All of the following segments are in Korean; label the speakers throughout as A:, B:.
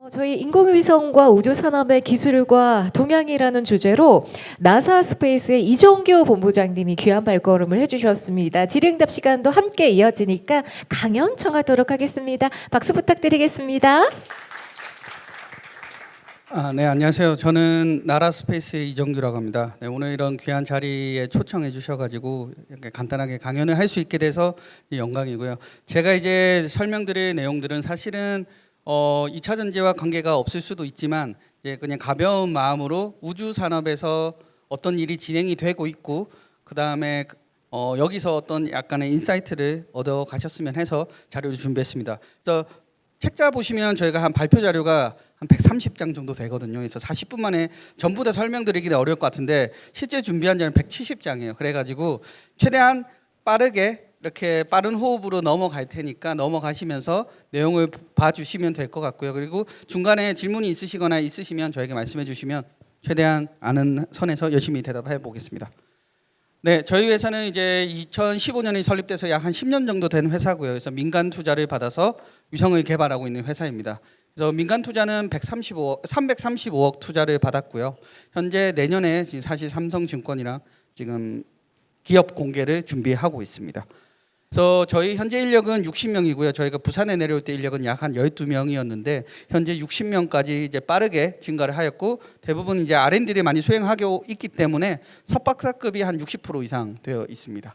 A: 저희 인공위성과 우주산업의 기술과 동향이라는 주제로 나사 스페이스의 이정규 본부장님이 귀한 발걸음을 해주셨습니다. 질의응답 시간도 함께 이어지니까 강연 청하도록 하겠습니다. 박수 부탁드리겠습니다.
B: 네, 안녕하세요. 저는 나라 스페이스의 이정규라고 합니다. 네, 오늘 이런 귀한 자리에 초청해 주셔가지고 이렇게 간단하게 강연을 할 수 있게 돼서 영광이고요. 제가 이제 설명드릴 내용들은 사실은 2차 전지와 관계가 없을 수도 있지만 이제 그냥 가벼운 마음으로 우주 산업에서 어떤 일이 진행이 되고 있고 그 다음에 여기서 어떤 약간의 인사이트를 얻어 가셨으면 해서 자료를 준비했습니다. 그래서 책자 보시면 저희가 한 발표 자료가 한 130장 정도 되거든요. 그래서 40분 만에 전부 다 설명드리기는 어려울 것 같은데 실제 준비한 자는 170장이에요. 그래가지고 최대한 빠르게 이렇게 빠른 호흡으로 넘어갈 테니까 넘어가시면서 내용을 봐주시면 될 것 같고요. 그리고 중간에 질문이 있으시거나 있으시면 저에게 말씀해 주시면 최대한 아는 선에서 열심히 대답해 보겠습니다. 네, 저희 회사는 이제 2015년에 설립돼서 약 한 10년 정도 된 회사고요. 그래서 민간 투자를 받아서 위성을 개발하고 있는 회사입니다. 그래서 민간 투자는 335억 투자를 받았고요. 현재 내년에 사실 삼성증권이랑 지금 기업 공개를 준비하고 있습니다. 그래서 저희 현재 인력은 60명이고요. 저희가 부산에 내려올 때 인력은 약 한 12명이었는데 현재 60명까지 이제 빠르게 증가를 하였고 대부분 이제 R&D를 많이 수행하고 있기 때문에 석박사급이 한 60% 이상 되어 있습니다.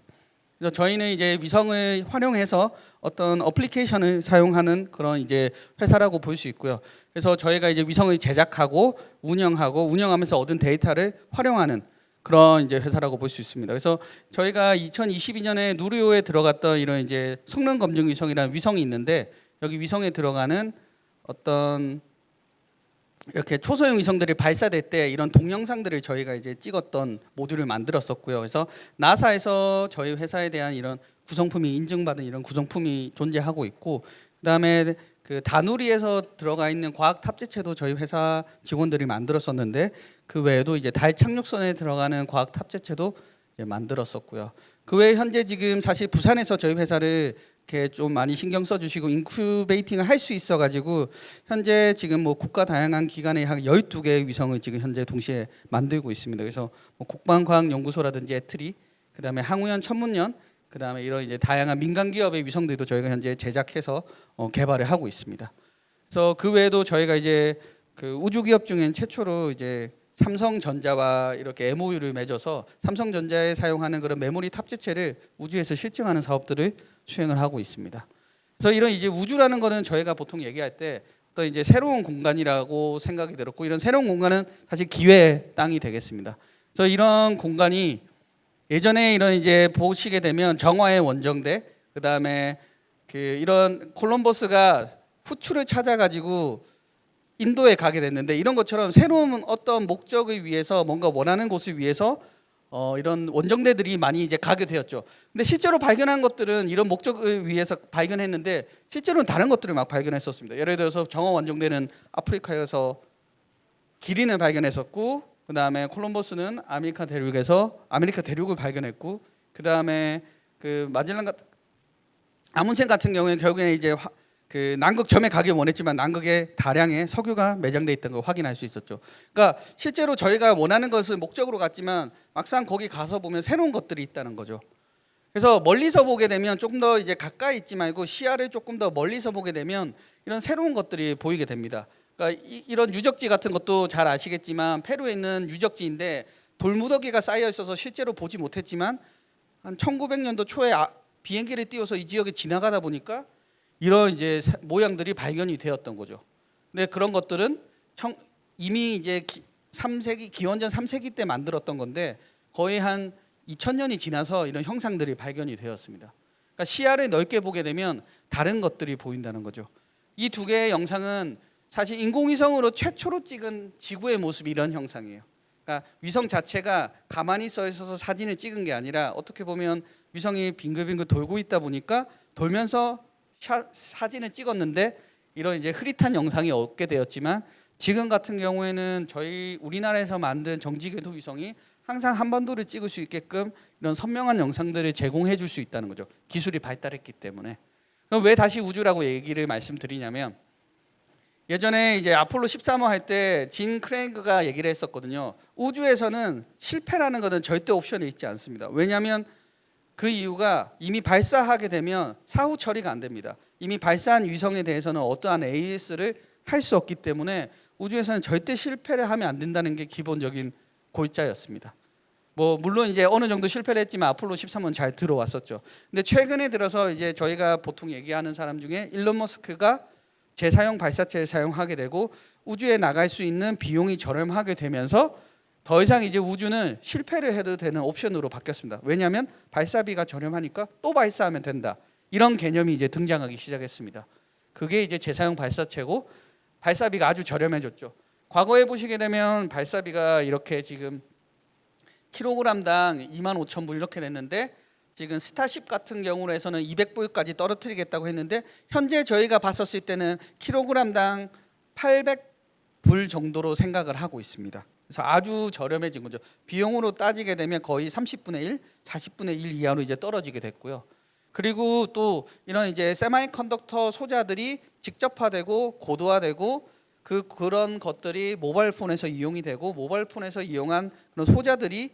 B: 그래서 저희는 이제 위성을 활용해서 어떤 어플리케이션을 사용하는 그런 이제 회사라고 볼 수 있고요. 그래서 저희가 이제 위성을 제작하고 운영하면서 얻은 데이터를 활용하는 그런 이제 회사라고 볼 수 있습니다. 그래서 저희가 2022년에 누리호에 들어갔던 이런 이제 성능 검증 위성이라는 위성이 있는데 여기 위성에 들어가는 어떤 이렇게 초소형 위성들이 발사될 때 이런 동영상들을 저희가 이제 찍었던 모듈을 만들었었고요. 그래서 나사에서 저희 회사에 대한 이런 구성품이 인증받은 이런 구성품이 존재하고 있고 그다음에 그 다누리에서 들어가 있는 과학 탑재체도 저희 회사 직원들이 만들었었는데 그 외에도 이제 달 착륙선에 들어가는 과학 탑재체도 이제 만들었었고요. 그 외에 현재 지금 사실 부산에서 저희 회사를 이렇게 좀 많이 신경 써주시고 인큐베이팅을 할 수 있어가지고 현재 지금 뭐 국가 다양한 기관의 한 12개의 위성을 지금 현재 동시에 만들고 있습니다. 그래서 뭐 국방과학연구소라든지 애트리, 그다음에 항우연 천문연, 그다음에 이런 이제 다양한 민간 기업의 위성들도 저희가 현재 제작해서 개발을 하고 있습니다. 그래서 그 외에도 저희가 이제 그 우주 기업 중엔 최초로 이제 삼성전자와 이렇게 MOU를 맺어서 삼성전자에 사용하는 그런 메모리 탑재체를 우주에서 실증하는 사업들을 수행을 하고 있습니다. 그래서 이런 이제 우주라는 거는 저희가 보통 얘기할 때 어떤 이제 새로운 공간이라고 생각이 들었고 이런 새로운 공간은 사실 기회의 땅이 되겠습니다. 그래서 이런 공간이 예전에 이런 이제 보시게 되면 정화의 원정대, 그다음에 그 이런 콜럼버스가 후추를 찾아가지고 인도에 가게 됐는데 이런 것처럼 새로운 어떤 목적을 위해서 뭔가 원하는 곳을 위해서 이런 원정대들이 많이 이제 가게 되었죠. 근데 실제로 발견한 것들은 이런 목적을 위해서 발견했는데 실제로는 다른 것들을 막 발견했었습니다. 예를 들어서 정화 원정대는 아프리카에서 기린을 발견했었고 그다음에 콜럼버스는 아메리카 대륙을 발견했고 그다음에 그 마젤란 아문센 같은 경우에 결국에 이제 그 남극점에 가길 원했지만 남극에 다량의 석유가 매장돼 있던 걸 확인할 수 있었죠. 그러니까 실제로 저희가 원하는 것을 목적으로 갔지만 막상 거기 가서 보면 새로운 것들이 있다는 거죠. 그래서 멀리서 보게 되면 조금 더 이제 가까이 있지 말고 시야를 조금 더 멀리서 보게 되면 이런 새로운 것들이 보이게 됩니다. 그러니까 이런 유적지 같은 것도 잘 아시겠지만 페루에 있는 유적지인데 돌무더기가 쌓여 있어서 실제로 보지 못했지만 한 1900년도 초에 비행기를 띄워서 이 지역에 지나가다 보니까 이런 이제 모양들이 발견이 되었던 거죠. 근데 그런 것들은 이미 이제 3세기 기원전 3세기 때 만들었던 건데 거의 한 2000년이 지나서 이런 형상들이 발견이 되었습니다. 그러니까 시야를 넓게 보게 되면 다른 것들이 보인다는 거죠. 이 두 개의 영상은 사실 인공위성으로 최초로 찍은 지구의 모습이 이런 형상이에요. 그러니까 위성 자체가 가만히 서 있어서 사진을 찍은 게 아니라 어떻게 보면 위성이 빙글빙글 돌고 있다 보니까 돌면서 사진을 찍었는데 이런 이제 흐릿한 영상이 얻게 되었지만 지금 같은 경우에는 저희 우리나라에서 만든 정지궤도 위성이 항상 한반도를 찍을 수 있게끔 이런 선명한 영상들을 제공해 줄 수 있다는 거죠. 기술이 발달했기 때문에. 그럼 왜 다시 우주라고 얘기를 말씀드리냐면 예전에 이제 아폴로 13호 할 때 진 크레이그가 얘기를 했었거든요. 우주에서는 실패라는 것은 절대 옵션이 있지 않습니다. 왜냐하면 그 이유가 이미 발사하게 되면 사후 처리가 안 됩니다. 이미 발사한 위성에 대해서는 어떠한 AS를 할 수 없기 때문에 우주에서는 절대 실패를 하면 안 된다는 게 기본적인 골자였습니다. 뭐 물론 이제 어느 정도 실패를 했지만 아폴로 13은 잘 들어왔었죠. 근데 최근에 들어서 이제 저희가 보통 얘기하는 사람 중에 일론 머스크가 재사용 발사체를 사용하게 되고 우주에 나갈 수 있는 비용이 저렴하게 되면서 더 이상 이제 우주는 실패를 해도 되는 옵션으로 바뀌었습니다. 왜냐하면 발사비가 저렴하니까 또 발사하면 된다. 이런 개념이 이제 등장하기 시작했습니다. 그게 이제 재사용 발사체고 발사비가 아주 저렴해졌죠. 과거에 보시게 되면 발사비가 이렇게 지금 킬로그램당 25,000불 이렇게 냈는데 지금 스타쉽 같은 경우로 해서는 200불까지 떨어뜨리겠다고 했는데 현재 저희가 봤었을 때는 킬로그램당 800불 정도로 생각을 하고 있습니다. 그래서 아주 저렴해진 거죠. 비용으로 따지게 되면 거의 30분의 1, 40분의 1 이하로 이제 떨어지게 됐고요. 그리고 또 이런 이제 세마이컨덕터 소자들이 직접화되고 고도화되고 그런 것들이 모바일 폰에서 이용이 되고 모바일 폰에서 이용한 그런 소자들이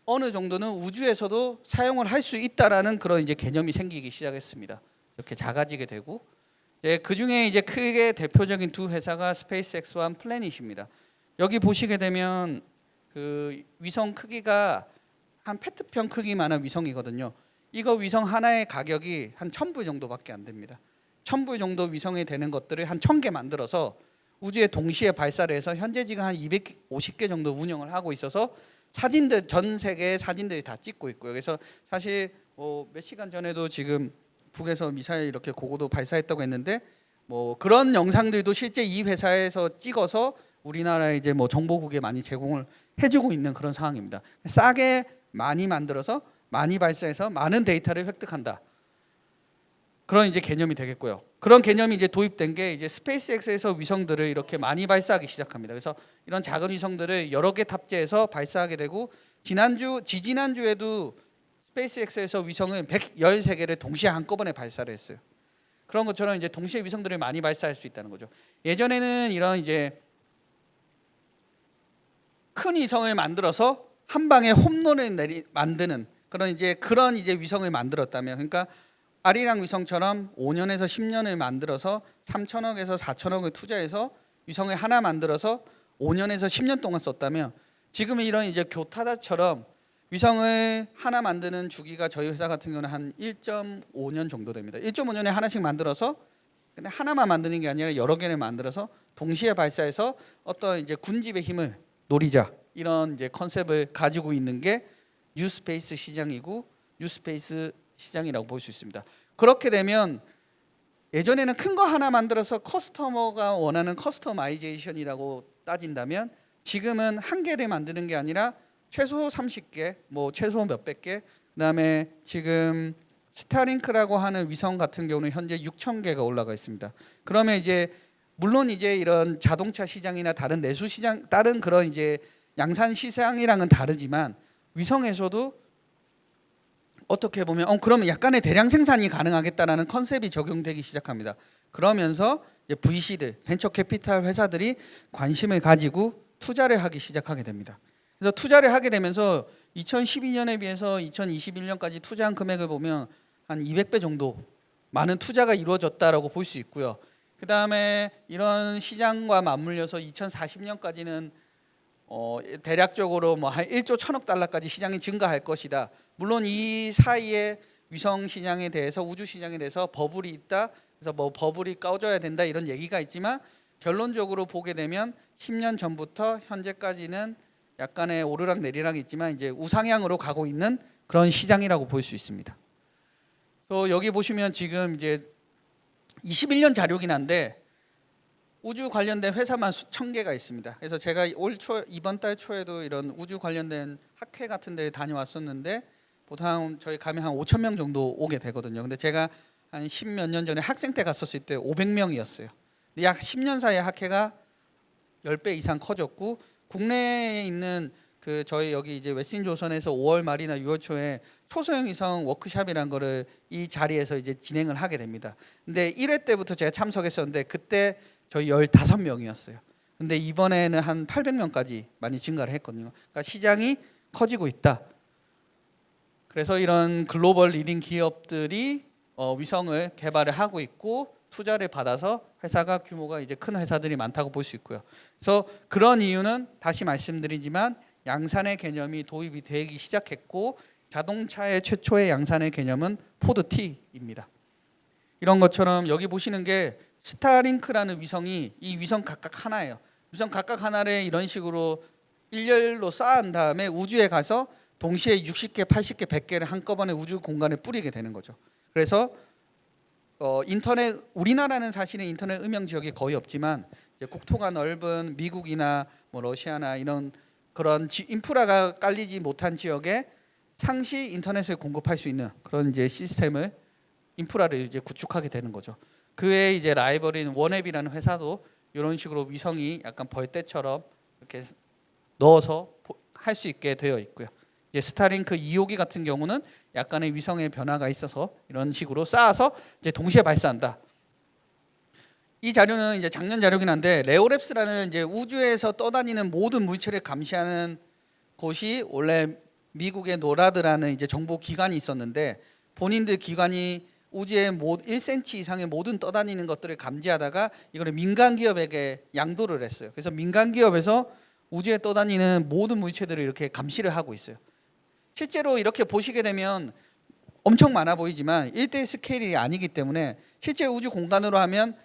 B: 어느 정도는 우주에서도 사용을 할 수 있다라는 그런 이제 개념이 생기기 시작했습니다. 이렇게 작아지게 되고 그 중에 이제 크게 대표적인 두 회사가 스페이스X와 플래닛입니다. 여기 보시게 되면 그 위성 크기가 한 페트병 크기만한 위성이거든요. 이거 위성 하나의 가격이 한 1,000불 정도밖에 안 됩니다. 1,000불 정도 위성이 되는 것들을 한 1,000개 만들어서 우주에 동시에 발사를 해서 현재 지금 한 250개 정도 운영을 하고 있어서 사진들 전 세계의 사진들이 다 찍고 있고요. 그래서 사실 몇 시간 전에도 지금 북에서 미사일 이렇게 고고도 발사했다고 했는데 뭐 그런 영상들도 실제 이 회사에서 찍어서 우리나라에 이제 뭐 정보국에 많이 제공을 해주고 있는 그런 상황입니다. 싸게 많이 만들어서 많이 발사해서 많은 데이터를 획득한다. 그런 이제 개념이 되겠고요. 그런 개념이 이제 도입된 게 이제 스페이스X에서 위성들을 이렇게 많이 발사하기 시작합니다. 그래서 이런 작은 위성들을 여러 개 탑재해서 발사하게 되고 지지난주에도 스페이스X에서 위성을 113개를 동시에 한꺼번에 발사를 했어요. 그런 것처럼 이제 동시에 위성들을 많이 발사할 수 있다는 거죠. 예전에는 이런 이제 큰 위성을 만들어서 한 방에 홈런을 만드는 그런 이제 위성을 만들었다면, 그러니까 아리랑 위성처럼 5년에서 10년을 만들어서 3천억에서 4천억을 투자해서 위성을 하나 만들어서 5년에서 10년 동안 썼다면, 지금 이런 이제 교타다처럼 위성을 하나 만드는 주기가 저희 회사 같은 경우는 한 1.5년 정도 됩니다. 1.5년에 하나씩 만들어서, 근데 하나만 만드는 게 아니라 여러 개를 만들어서 동시에 발사해서 어떤 이제 군집의 힘을 노리자, 이런 이제 컨셉을 가지고 있는 게 뉴스페이스 시장이고 뉴스페이스 시장이라고 볼 수 있습니다. 그렇게 되면 예전에는 큰 거 하나 만들어서 커스터머가 원하는 커스터마이제이션이라고 따진다면, 지금은 한 개를 만드는 게 아니라 최소 30개, 뭐 최소 몇백 개, 그다음에 지금 스타링크라고 하는 위성 같은 경우는 현재 6,000개가 올라가 있습니다. 그러면 이제 물론 이제 이런 자동차 시장이나 다른 내수 시장, 다른 그런 이제 양산 시장이랑은 다르지만 위성에서도 어떻게 보면 그러면 약간의 대량 생산이 가능하겠다라는 컨셉이 적용되기 시작합니다. 그러면서 이제 VC들, 벤처 캐피탈 회사들이 관심을 가지고 투자를 하기 시작하게 됩니다. 그래서 투자를 하게 되면서 2012년에 비해서 2021년까지 투자한 금액을 보면 한 200배 정도 많은 투자가 이루어졌다라고 볼 수 있고요. 그다음에 이런 시장과 맞물려서 2040년까지는 대략적으로 뭐 한 1조 1,000억 달러까지 시장이 증가할 것이다. 물론 이 사이에 위성 시장에 대해서, 우주 시장에 대해서 버블이 있다. 그래서 뭐 버블이 꺼져야 된다 이런 얘기가 있지만, 결론적으로 보게 되면 10년 전부터 현재까지는 약간의 오르락 내리락이 있지만 이제 우상향으로 가고 있는 그런 시장이라고 볼 수 있습니다. 또 여기 보시면 지금 이제 21년 자료긴 한데 우주 관련된 회사만 수천 개가 있습니다. 그래서 제가 이번 달 초에도 이런 우주 관련된 학회 같은 데 다녀왔었는데 보통 저희 가면 한 5,000명 정도 오게 되거든요. 근데 제가 한 10몇 년 전에 학생 때 갔었을 때 500명이었어요. 약 10년 사이에 학회가 10배 이상 커졌고, 국내에 있는 그 저희 여기 이제 웨스틴조선에서 5월 말이나 6월 초에 초소형 위성 워크숍이라는 거를 이 자리에서 이제 진행을 하게 됩니다. 근데 1회 때부터 제가 참석했었는데 그때 저희 15명이었어요. 근데 이번에는 한 800명까지 많이 증가를 했거든요. 그러니까 시장이 커지고 있다. 그래서 이런 글로벌 리딩 기업들이 위성을 개발을 하고 있고 투자를 받아서 회사가 규모가 이제 큰 회사들이 많다고 볼 수 있고요. 그래서 그런 이유는 다시 말씀드리지만 양산의 개념이 도입이 되기 시작했고 자동차의 최초의 양산의 개념은 포드 T입니다. 이런 것처럼 여기 보시는 게 스타링크라는 위성이 이 위성 각각 하나예요. 위성 각각 하나를 이런 식으로 일렬로 쌓은 다음에 우주에 가서 동시에 60개, 80개, 100개를 한꺼번에 우주 공간에 뿌리게 되는 거죠. 그래서 인터넷 우리나라는 사실은 인터넷 음영 지역이 거의 없지만 이제 국토가 넓은 미국이나 뭐 러시아나 이런 그런 인프라가 깔리지 못한 지역에 상시 인터넷을 공급할 수 있는 그런 이제 시스템을 인프라를 이제 구축하게 되는 거죠. 그의 이제 라이벌인 원앱이라는 회사도 이런 식으로 위성이 약간 벌떼처럼 이렇게 넣어서 할 수 있게 되어 있고요. 이제 스타링크 2호기 같은 경우는 약간의 위성의 변화가 있어서 이런 식으로 쌓아서 이제 동시에 발사한다. 이 자료는 이제 작년 자료긴 한데 레오랩스라는 이제 우주에서 떠다니는 모든 물체를 감시하는 곳이 원래 미국의 노라드라는 이제 정보 기관이 있었는데 본인들 기관이 우주의 1cm 이상의 모든 떠다니는 것들을 감지하다가 이거를 민간 기업에게 양도를 했어요. 그래서 민간 기업에서 우주에 떠다니는 모든 물체들을 이렇게 감시를 하고 있어요. 실제로 이렇게 보시게 되면 엄청 많아 보이지만 1대1 스케일이 아니기 때문에 실제 우주 공간으로 하면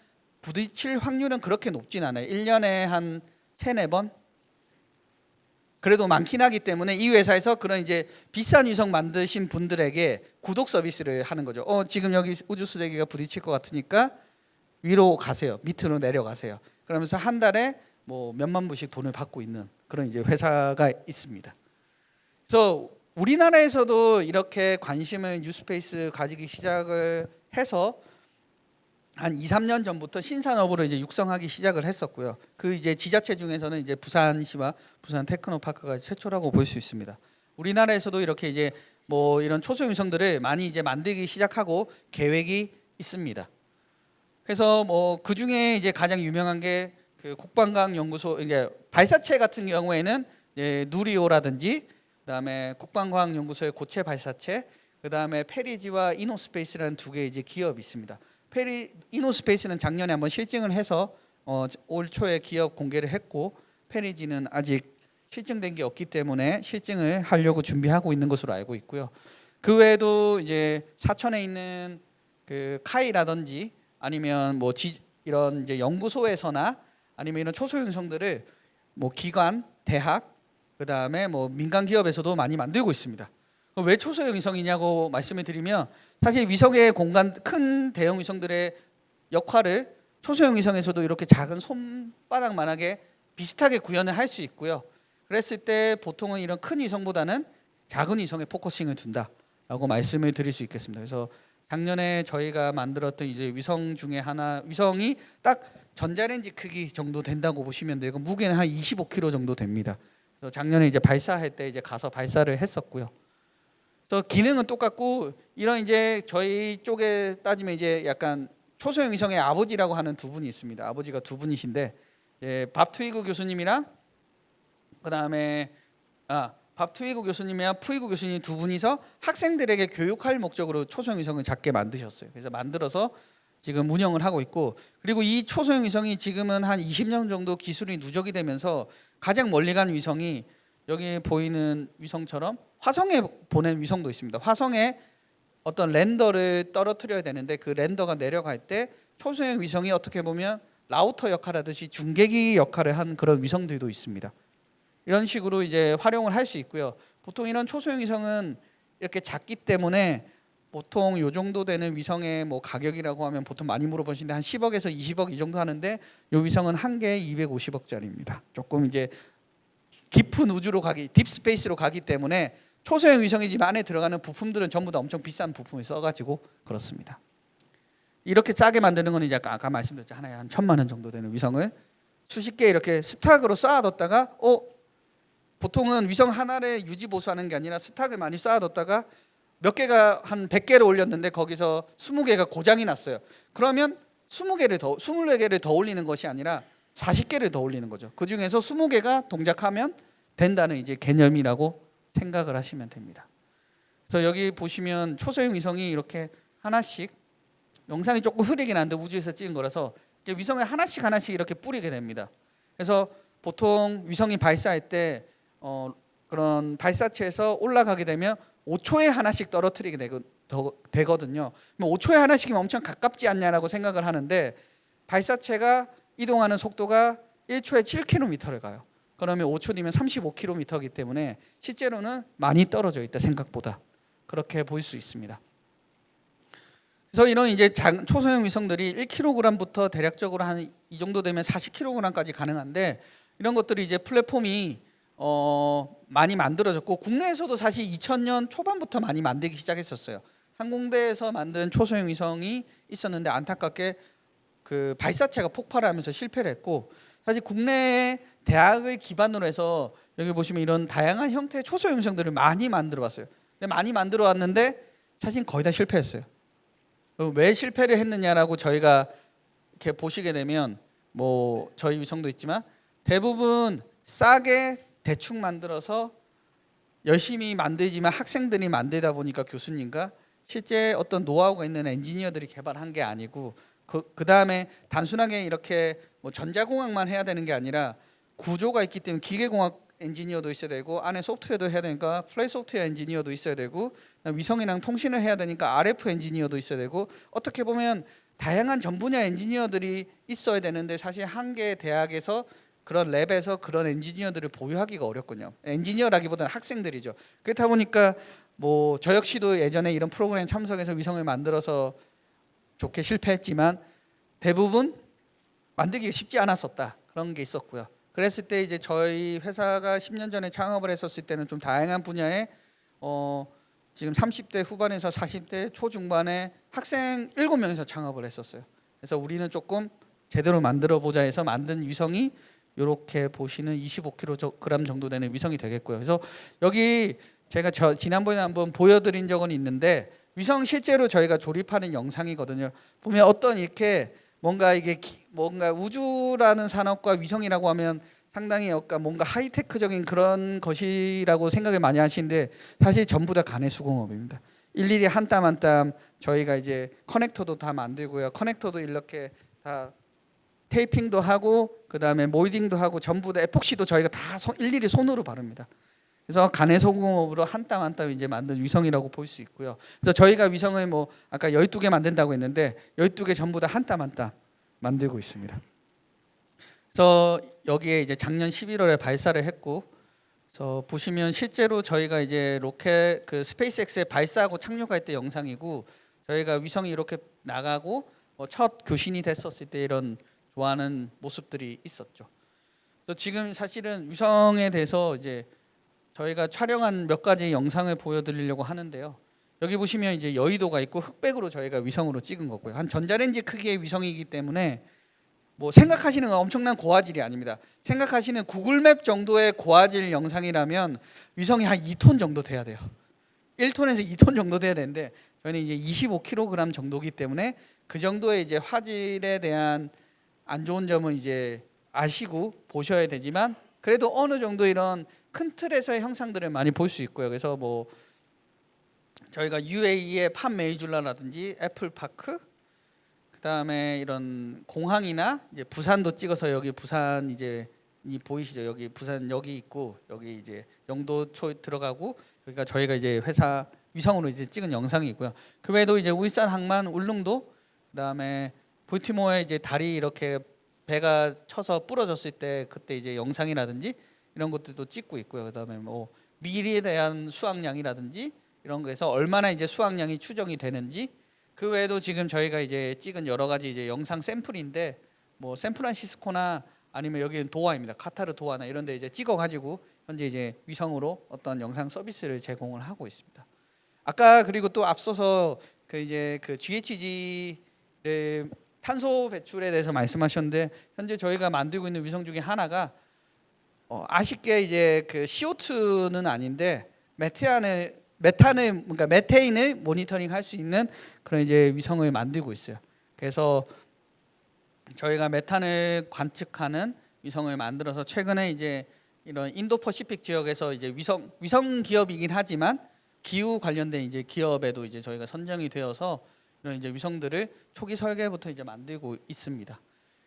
B: 부딪힐 확률은 그렇게 높진 않아요. 1년에 한 3-4번? 그래도 많긴 하기 때문에 이 회사에서 그런 이제 비싼 위성 만드신 분들에게 구독 서비스를 하는 거죠. 지금 여기 우주 쓰레기가 부딪힐 것 같으니까 위로 가세요. 밑으로 내려가세요. 그러면서 한 달에 뭐 몇만 불씩 돈을 받고 있는 그런 이제 회사가 있습니다. 그래서 우리나라에서도 이렇게 관심을 뉴스페이스 가지기 시작을 해서 한 2-3년 전부터 신산업으로 이제 육성하기 시작을 했었고요. 그 이제 지자체 중에서는 이제 부산시와 부산 테크노파크가 최초라고 볼 수 있습니다. 우리나라에서도 이렇게 이제 뭐 이런 초소형 위성들을 많이 이제 만들기 시작하고 계획이 있습니다. 그래서 뭐 그 중에 이제 가장 유명한 게 그 국방과학 연구소 이제 발사체 같은 경우에는 누리호라든지 그다음에 국방과학 연구소의 고체 발사체, 그다음에 페리지와 이노스페이스라는 두 개의 이제 기업이 있습니다. 이노스페이스는 작년에 한번 실증을 해서 올 초에 기업 공개를 했고 페리지는 아직 실증된 게 없기 때문에 실증을 하려고 준비하고 있는 것으로 알고 있고요. 그 외에도 이제 사천에 있는 그 카이라든지 아니면 뭐 이런 이제 연구소에서나 아니면 이런 초소형 위성들을 뭐 기관, 대학, 그다음에 뭐 민간 기업에서도 많이 만들고 있습니다. 왜 초소형 위성이냐고 말씀을 드리면 사실 위성의 공간 큰 대형 위성들의 역할을 초소형 위성에서도 이렇게 작은 손바닥만하게 비슷하게 구현을 할 수 있고요. 그랬을 때 보통은 이런 큰 위성보다는 작은 위성에 포커싱을 둔다라고 말씀을 드릴 수 있겠습니다. 그래서 작년에 저희가 만들었던 이제 위성 중에 하나, 위성이 딱 전자레인지 크기 정도 된다고 보시면 돼요. 무게는 한 25kg 정도 됩니다. 그래서 작년에 이제 발사할 때 이제 가서 발사를 했었고요. 그래서 기능은 똑같고 이런 이제 저희 쪽에 따지면 이제 약간 초소형 위성의 아버지라고 하는 두 분이 있습니다. 아버지가 두 분이신데 밥 트위그 교수님이랑 그다음에 밥 트위그 교수님이랑 푸이그 교수님 두 분이서 학생들에게 교육할 목적으로 초소형 위성을 작게 만드셨어요. 그래서 만들어서 지금 운영을 하고 있고, 그리고 이 초소형 위성이 지금은 한 20년 정도 기술이 누적이 되면서 가장 멀리 간 위성이 여기 보이는 위성처럼 화성에 보낸 위성도 있습니다. 화성에 어떤 랜더를 떨어뜨려야 되는데 그 랜더가 내려갈 때 초소형 위성이 어떻게 보면 라우터 역할하듯이 중계기 역할을 한 그런 위성들도 있습니다. 이런 식으로 이제 활용을 할 수 있고요. 보통 이런 초소형 위성은 이렇게 작기 때문에 보통 요 정도 되는 위성의 뭐 가격이라고 하면 보통 많이 물어보시는데 한 10억에서 20억 이 정도 하는데 요 위성은 한 개에 250억짜리입니다. 조금 이제 깊은 우주로 가기, 딥스페이스로 가기 때문에 초소형 위성이지만 안에 들어가는 부품들은 전부 다 엄청 비싼 부품을 써가지고 그렇습니다. 이렇게 짜게 만드는 건 이제 아까 말씀드렸죠. 하나에 한 1,000만 원 정도 되는 위성을 수십 개 이렇게 스탁으로 쌓아뒀다가 보통은 위성 하나를 유지 보수하는 게 아니라 스탁을 많이 쌓아뒀다가 몇 개가 한 100개를 올렸는데 거기서 20개가 고장이 났어요. 그러면
C: 24개를 더 올리는 것이 아니라 40개를 더 올리는 거죠. 그 중에서 20개가 동작하면 된다는 이제 개념이라고 생각을 하시면 됩니다. 그래서 여기 보시면 초소형 위성이 이렇게 하나씩, 영상이 조금 흐리긴 한데 우주에서 찍은 거라서 위성을 하나씩 이렇게 뿌리게 됩니다. 그래서 보통 위성이 발사할 때 그런 발사체에서 올라가게 되면 5초에 하나씩 떨어뜨리게 되거든요. 5초에 하나씩이면 엄청 가깝지 않냐라고 생각을 하는데, 발사체가 이동하는 속도가 1초에 7km를 가요. 그러면 5초 뒤면 35km이기 때문에 실제로는 많이 떨어져 있다, 생각보다. 그렇게 볼 수 있습니다. 그래서 이런 이제 초소형 위성들이 1kg부터 대략적으로 한 이 정도 되면 40kg까지 가능한데, 이런 것들이 이제 플랫폼이 많이 만들어졌고, 국내에서도 사실 2000년 초반부터 많이 만들기 시작했었어요. 항공대에서 만든 초소형 위성이 있었는데 안타깝게 그 발사체가 폭발하면서 실패를 했고, 사실 국내의 대학을 기반으로 해서 여기 보시면 이런 다양한 형태의 초소형 위성들을 많이 만들어 왔어요. 근데 많이 만들어 왔는데 사실 거의 다 실패했어요. 왜 실패를 했느냐라고 저희가 이렇게 보시게 되면, 뭐 저희 위성도 있지만 대부분 싸게 대충 만들어서 열심히 만들지만 학생들이 만들다 보니까 교수님과 실제 어떤 노하우가 있는 엔지니어들이 개발한 게 아니고, 그 다음에 단순하게 이렇게 뭐 전자공학만 해야 되는 게 아니라 구조가 있기 때문에 기계공학 엔지니어도 있어야 되고, 안에 소프트웨어도 해야 되니까 플레이 소프트웨어 엔지니어도 있어야 되고, 위성이랑 통신을 해야 되니까 RF 엔지니어도 있어야 되고, 어떻게 보면 다양한 전 분야 엔지니어들이 있어야 되는데, 사실 한 개의 대학에서 그런 랩에서 그런 엔지니어들을 보유하기가 어렵거든요. 엔지니어라기보다는 학생들이죠. 그렇다 보니까 뭐 저 역시도 예전에 이런 프로그램 참석해서 위성을 만들어서 좋게 실패했지만 대부분 만들기가 쉽지 않았었다, 그런 게 있었고요. 그랬을 때 이제 저희 회사가 10년 전에 창업을 했었을 때는 좀 다양한 분야에 지금 30대 후반에서 40대 초중반에 학생 7명에서 창업을 했었어요. 그래서 우리는 조금 제대로 만들어 보자 해서 만든 위성이 이렇게 보시는 25kg 정도 되는 위성이 되겠고요. 그래서 여기 제가 지난번에 한번 보여드린 적은 있는데, 위성 실제로 저희가 조립하는 영상이거든요. 보면 어떤 이렇게 뭔가 우주라는 산업과 위성이라고 하면 상당히 약간 뭔가 하이테크적인 그런 것이라고 생각을 많이 하시는데, 사실 전부 다 간의 수공업입니다. 일일이 한 땀 한 땀 저희가 이제 커넥터도 다 만들고요. 커넥터도 이렇게 다 테이핑도 하고, 그 다음에 몰딩도 하고, 전부 다 에폭시도 저희가 다 일일이 손으로 바릅니다. 그래서 간의 소공업으로 한 땀 한 땀 이제 만든 위성이라고 볼 수 있고요. 그래서 저희가 위성을 뭐 아까 12개 만든다고 했는데 12개 전부 다 한 땀 한 땀 만들고 있습니다. 그래서 여기에 이제 작년 11월에 발사를 했고, 그래서 보시면 실제로 저희가 이제 로켓 그 스페이스X에 발사하고 착륙할 때 영상이고, 저희가 위성이 이렇게 나가고 첫 교신이 됐었을 때 이런 좋아하는 모습들이 있었죠. 그래서 지금 사실은 위성에 대해서 이제 저희가 촬영한 몇 가지 영상을 보여드리려고 하는데요. 여기 보시면 이제 여의도가 있고 흑백으로 저희가 위성으로 찍은 거고요. 한 전자레인지 크기의 위성이기 때문에 뭐 생각하시는 건 엄청난 고화질이 아닙니다. 생각하시는 구글맵 정도의 고화질 영상이라면 위성이 한 2톤 정도 돼야 돼요. 1톤에서 2톤 정도 돼야 되는데 저희는 이제 25kg 정도기 때문에 그 정도의 이제 화질에 대한 안 좋은 점은 이제 아시고 보셔야 되지만, 그래도 어느 정도 이런 큰 틀에서의 형상들을 많이 볼 수 있고요. 그래서 뭐 저희가 UAE의 팜 메이줄라라든지 애플파크, 그다음에 이런 공항이나 이제 부산도 찍어서, 여기 부산 이제 이 보이시죠? 여기 부산 여기 있고, 여기 이제 영도초 들어가고, 여기가 저희가 이제 회사 위성으로 이제 찍은 영상이 있고요. 그 외에도 이제 울산 항만 울릉도, 그다음에 볼티모어에 이제 다리 이렇게 배가 쳐서 부러졌을 때 그때 이제 영상이라든지 이런 것들도 찍고 있고요. 그다음에 뭐 미리에 대한 수확량이라든지 이런 거에서 얼마나 이제 수확량이 추정이 되는지, 그 외에도 지금 저희가 이제 찍은 여러 가지 이제 영상 샘플인데, 뭐 샌프란시스코나 아니면 여기는 도하입니다. 카타르 도하나 이런 데 이제 찍어 가지고 현재 이제 위성으로 어떤 영상 서비스를 제공을 하고 있습니다. 아까 그리고 또 앞서서 그 이제 그 GHG의 탄소 배출에 대해서 말씀하셨는데, 현재 저희가 만들고 있는 위성 중에 하나가 아쉽게 이제 그 CO2는 아닌데 그러니까 메테인을 모니터링 할 수 있는 그런 이제 위성을 만들고 있어요. 그래서 저희가 메탄을 관측하는 위성을 만들어서 최근에 이제 이런 인도 퍼시픽 지역에서 이제 위성 기업이긴 하지만 기후 관련된 이제 기업에도 이제 저희가 선정이 되어서 이런 이제 위성들을 초기 설계부터 이제 만들고 있습니다.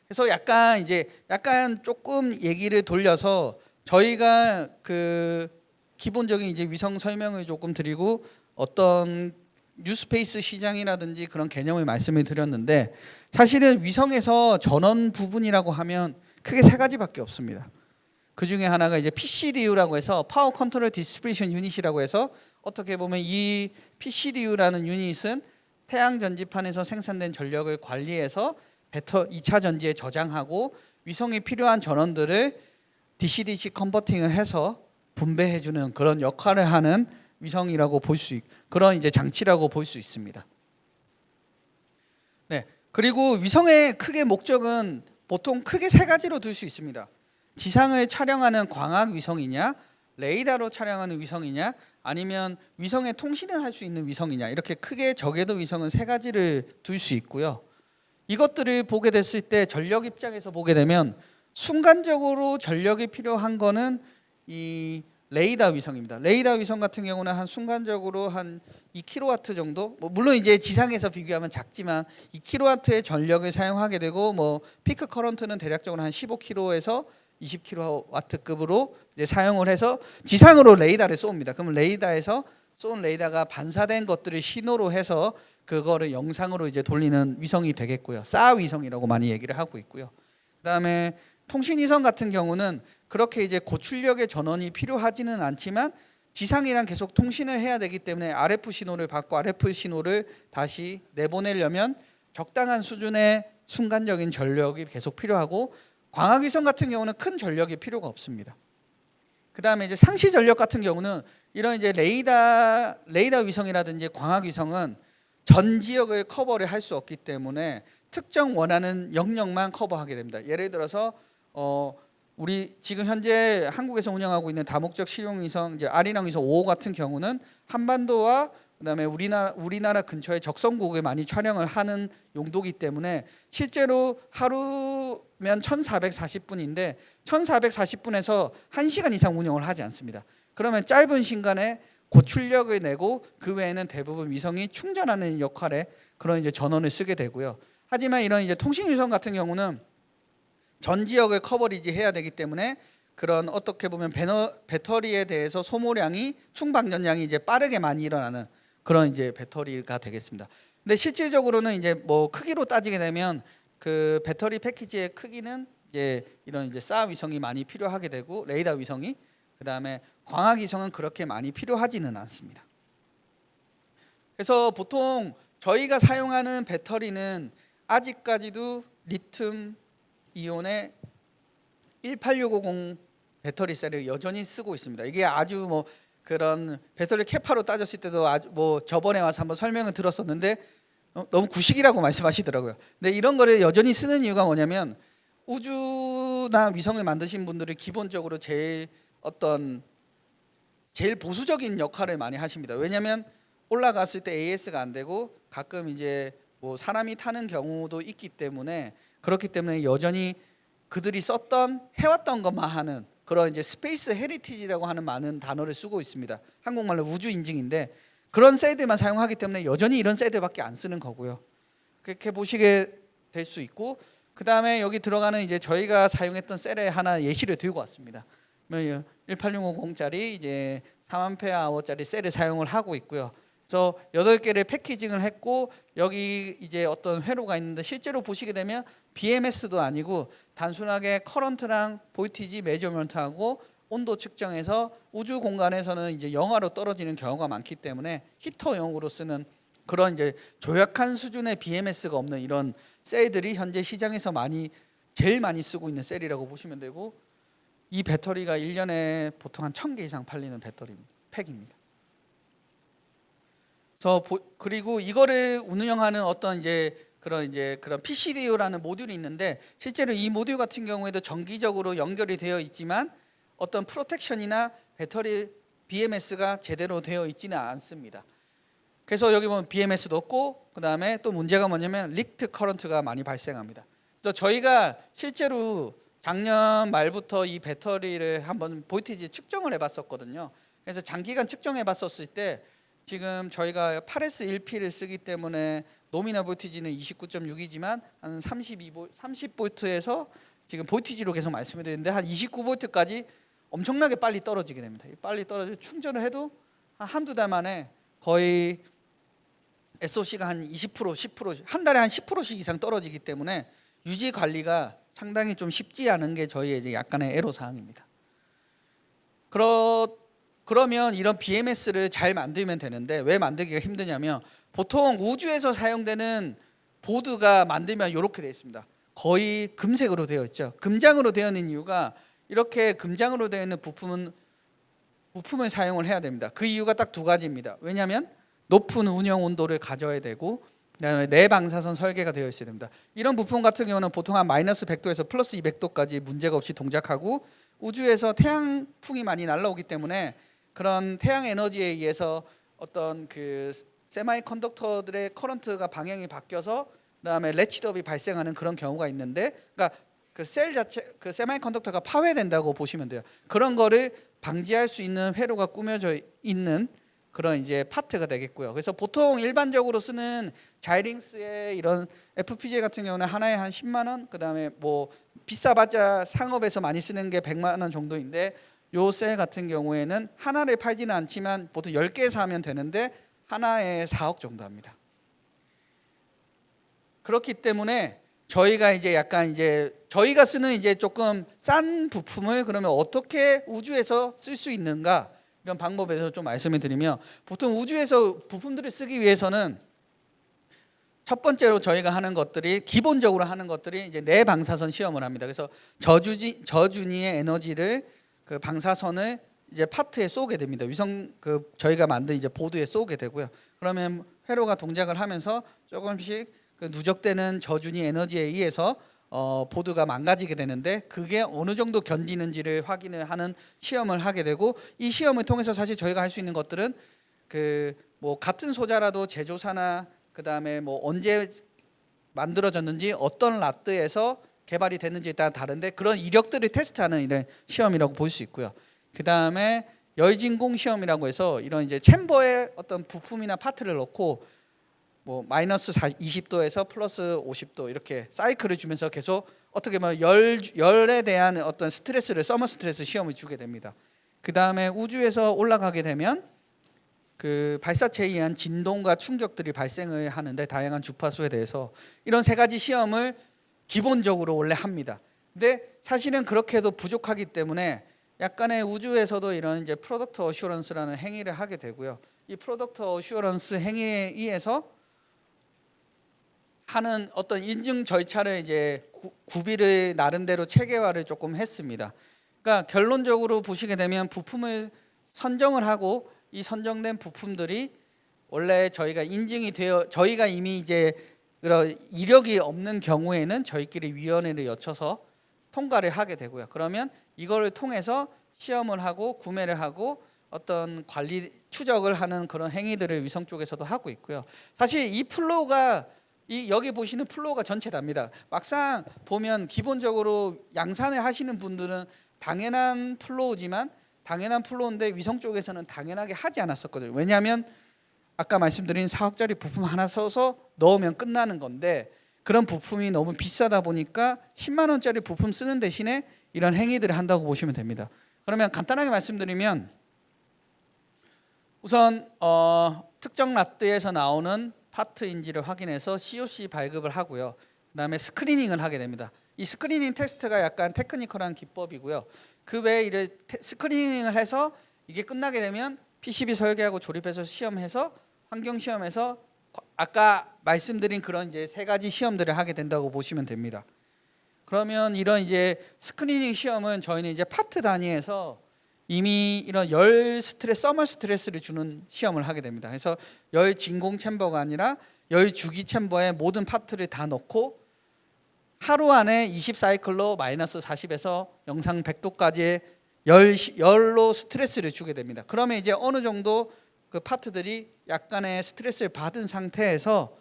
C: 그래서 약간 조금 얘기를 돌려서 저희가 그 기본적인 이제 위성 설명을 조금 드리고 어떤 뉴스페이스 시장이라든지 그런 개념을 말씀을 드렸는데 사실은 위성에서 전원 부분이라고 하면 크게 세 가지밖에 없습니다. 그 중에 하나가 이제 PCDU라고 해서 파워 컨트롤 디스트리뷰션 유닛이라고 해서 어떻게 보면 이 PCDU라는 유닛은 태양 전지판에서 생산된 전력을 관리해서 2차 전지에 저장하고 위성이 필요한 전원들을 DC-DC 컨버팅을 해서 분배해 주는 그런 역할을 하는 위성이라고 볼 수 그런 이제 장치라고 볼 수 있습니다. 네. 그리고 위성의 크게 목적은 보통 크게 세 가지로 둘 수 있습니다. 지상을 촬영하는 광학 위성이냐, 레이더로 촬영하는 위성이냐, 아니면 위성에 통신을 할 수 있는 위성이냐, 이렇게 크게 적외도 위성은 세 가지를 둘 수 있고요. 이것들을 보게 됐을 때 전력 입장에서 보게 되면 순간적으로 전력이 필요한 거는 이 레이더 위성입니다. 레이더 위성 같은 경우는 한 순간적으로 한 2kW 정도, 물론 이제 지상에서 비교하면 작지만 2kW의 전력을 사용하게 되고 피크 커런트는 대략적으로 한 15kW에서 20kW급으로 이제 사용을 해서 지상으로 레이더를 쏩니다. 그러면 레이더에서 쏜 레이더가 반사된 것들을 신호로 해서 그거를 영상으로 이제 돌리는 위성이 되겠고요. 사 위성이라고 많이 얘기를 하고 있고요. 그다음에 통신 위성 같은 경우는 그렇게 이제 고출력의 전원이 필요하지는 않지만 지상이랑 계속 통신을 해야 되기 때문에 RF 신호를 받고 RF 신호를 다시 내보내려면 적당한 수준의 순간적인 전력이 계속 필요하고 광학 위성 같은 경우는 큰 전력이 필요가 없습니다. 그다음에 이제 상시 전력 같은 경우는 이런 이제 레이더 위성이라든지 광학 위성은 전 지역을 커버를 할 수 없기 때문에 특정 원하는 영역만 커버하게 됩니다. 예를 들어서 우리 지금 현재 한국에서 운영하고 있는 다목적 실용 위성 이제 아리랑 위성 5호 같은 경우는 한반도와 그다음에 우리나라 근처의 적성국을 많이 촬영을 하는 용도이기 때문에 실제로 하루면 1440분인데 1440분에서 1시간 이상 운영을 하지 않습니다. 그러면 짧은 시간에 고출력을 내고 그 외에는 대부분 위성이 충전하는 역할에 그런 이제 전원을 쓰게 되고요. 하지만 이런 이제 통신 위성 같은 경우는 전 지역을 커버리지 해야 되기 때문에 그런 어떻게 보면 배터리에 대해서 소모량이 충방전량이 이제 빠르게 많이 일어나는 그런 이제 배터리가 되겠습니다. 근데 실질적으로는 이제 크기로 따지게 되면 그 배터리 패키지의 크기는 이제 이런 이제 사 위성이 많이 필요하게 되고 레이더 위성이 그다음에 광학 위성은 그렇게 많이 필요하지는 않습니다. 그래서 보통 저희가 사용하는 배터리는 아직까지도 리튬 이온의 18650 배터리 셀을 여전히 쓰고 있습니다. 이게 아주 그런 배터리 캐파로 따졌을 때도 아주 저번에 와서 한번 설명을 들었었는데 너무 구식이라고 말씀하시더라고요. 근데 이런 거를 여전히 쓰는 이유가 뭐냐면 우주나 위성을 만드신 분들이 기본적으로 제일 보수적인 역할을 많이 하십니다. 왜냐하면 올라갔을 때 AS가 안 되고 가끔 이제 사람이 타는 경우도 있기 때문에 그렇기 때문에 여전히 그들이 해왔던 것만 하는 그런 이제 스페이스 헤리티지라고 하는 많은 단어를 쓰고 있습니다. 한국말로 우주 인증인데 그런 셀들만 사용하기 때문에 여전히 이런 셀들밖에 안 쓰는 거고요. 그렇게 보시게 될 수 있고 그다음에 여기 들어가는 이제 저희가 사용했던 셀에 하나 예시를 들고 왔습니다. 18650짜리 이제 4만페어짜리 셀을 사용을 하고 있고요. 그래서 8개를 패키징을 했고 여기 이제 어떤 회로가 있는데 실제로 보시게 되면 BMS도 아니고 단순하게 커런트랑 볼티지 메저먼트하고 온도 측정해서 우주 공간에서는 이제 영하로 떨어지는 경우가 많기 때문에 히터용으로 쓰는 그런 이제 조약한 수준의 BMS가 없는 이런 셀들이 현재 시장에서 제일 많이 쓰고 있는 셀이라고 보시면 되고 이 배터리가 1년에 보통 한 1000개 이상 팔리는 배터리입니다. 팩입니다. 그리고 이거를 운영하는 어떤 그런 PCDU라는 모듈이 있는데 실제로 이 모듈 같은 경우에도 정기적으로 연결이 되어 있지만 어떤 프로텍션이나 배터리 BMS가 제대로 되어 있지는 않습니다. 그래서 여기 보면 BMS도 없고 그다음에 또 문제가 뭐냐면 리크트 커런트가 많이 발생합니다. 그래서 저희가 실제로 작년 말부터 이 배터리를 한번 볼티지 측정을 해봤었거든요. 그래서 장기간 측정해봤었을 때 지금 저희가 8S1P를 쓰기 때문에 노미널 볼티지는 29.6이지만 한 30볼트에서 지금 볼티지로 계속 말씀을 드리는데 한 29볼트까지 엄청나게 빨리 떨어지게 됩니다. 빨리 떨어져 충전을 해도 한두 달 만에 거의 SOC가 한 20%, 10%, 한 달에 한 10%씩 이상 떨어지기 때문에 유지 관리가 상당히 좀 쉽지 않은 게 저희의 이제 약간의 애로 사항입니다. 그러면 이런 BMS를 잘 만들면 되는데 왜 만들기가 힘드냐면 보통 우주에서 사용되는 보드가 만들면 이렇게 되어 있습니다. 거의 금색으로 되어 있죠. 금장으로 되어 있는 이유가 이렇게 금장으로 되어 있는 부품을 사용을 해야 됩니다. 그 이유가 딱 두 가지입니다. 왜냐하면 높은 운영 온도를 가져야 되고 그다음에 내방사선 설계가 되어 있어야 됩니다. 이런 부품 같은 경우는 보통 한 마이너스 100도에서 플러스 200도까지 문제가 없이 동작하고 우주에서 태양풍이 많이 날라오기 때문에 그런 태양 에너지에 의해서 어떤 그 세마이 컨덕터들의 커런트가 방향이 바뀌어서 그다음에 레치드업이 발생하는 그런 경우가 있는데, 그러니까 그 셀 자체 그 세마이 컨덕터가 파괴된다고 보시면 돼요. 그런 거를 방지할 수 있는 회로가 꾸며져 있는 그런 이제 파트가 되겠고요. 그래서 보통 일반적으로 쓰는 자이링스의 이런 FPGA 같은 경우는 하나에 한 10만 원, 그다음에 뭐 비싸봤자 상업에서 많이 쓰는 게 100만 원 정도인데 요 셀 같은 경우에는 하나를 팔지는 않지만 보통 10개 사면 되는데 하나에 4억 정도 합니다. 그렇기 때문에 저희가 이제 약간 이제 저희가 쓰는 이제 조금 싼 부품을 그러면 어떻게 우주에서 쓸 수 있는가 이런 방법에 대해서 좀 말씀을 드리면, 보통 우주에서 부품들을 쓰기 위해서는 첫 번째로 저희가 하는 것들이 기본적으로 하는 것들이 이제 내방사선 시험을 합니다. 그래서 저준위의 에너지를 그 방사선을 이제 파트에 쏘게 됩니다. 그 저희가 만든 이제 보드에 쏘게 되고요. 그러면 회로가 동작을 하면서 조금씩 그 누적되는 저준위 에너지에 의해서 보드가 망가지게 되는데 그게 어느 정도 견디는지를 확인을 하는 시험을 하게 되고, 이 시험을 통해서 사실 저희가 할 수 있는 것들은 그 뭐 같은 소자라도 제조사나 그다음에 뭐 언제 만들어졌는지 어떤 라트에서 개발이 됐는지에 따라 다른데 그런 이력들을 테스트하는 이런 시험이라고 볼 수 있고요. 그다음에 열진공 시험이라고 해서 이런 이제 챔버에 어떤 부품이나 파트를 넣고 뭐 마이너스 20도에서 플러스 50도 이렇게 사이클을 주면서 계속 어떻게 보면 열에 대한 어떤 스트레스를 서머 스트레스 시험을 주게 됩니다. 그 다음에 우주에서 올라가게 되면 그 발사체에 의한 진동과 충격들이 발생을 하는데 다양한 주파수에 대해서 이런 세 가지 시험을 기본적으로 원래 합니다. 근데 사실은 그렇게 해도 부족하기 때문에 약간의 우주에서도 이런 이제 프로덕트 어슈런스라는 행위를 하게 되고요. 이 프로덕트 어슈런스 행위에 의해서 하는 어떤 인증 절차를 이제 구비를 나름대로 체계화를 조금 했습니다. 그러니까 결론적으로 보시게 되면 부품을 선정을 하고 이 선정된 부품들이 원래 저희가 인증이 되어 저희가 이미 이제 그런 이력이 없는 경우에는 저희끼리 위원회를 여쳐서 통과를 하게 되고요. 그러면 이거를 통해서 시험을 하고 구매를 하고 어떤 관리 추적을 하는 그런 행위들을 위성 쪽에서도 하고 있고요. 사실 이 플로우가 여기 보시는 플로우가 전체 답니다. 막상 보면 기본적으로 양산을 하시는 분들은 당연한 플로우지만 당연한 플로우인데 위성 쪽에서는 당연하게 하지 않았었거든요. 왜냐하면 아까 말씀드린 4억짜리 부품 하나 써서 넣으면 끝나는 건데 그런 부품이 너무 비싸다 보니까 10만 원짜리 부품 쓰는 대신에 이런 행위들을 한다고 보시면 됩니다. 그러면 간단하게 말씀드리면 우선 특정 라트에서 나오는 파트인지를 확인해서 COC 발급을 하고요. 그다음에 스크리닝을 하게 됩니다. 이 스크리닝 테스트가 약간 테크니컬한 기법이고요. 그 외에 스크리닝을 해서 이게 끝나게 되면 PCB 설계하고 조립해서 시험해서 환경 시험에서 아까 말씀드린 그런 이제 세 가지 시험들을 하게 된다고 보시면 됩니다. 그러면 이런 이제 스크리닝 시험은 저희는 이제 파트 단위에서 이미 이런 열 스트레스, 서머 스트레스를 주는 시험을 하게 됩니다. 그래서 열 진공 챔버가 아니라 열 주기 챔버에 모든 파트를 다 넣고 하루 안에 20사이클로 마이너스 40에서 영상 100도까지의 열로 스트레스를 주게 됩니다. 그러면 이제 어느 정도 그 파트들이 약간의 스트레스를 받은 상태에서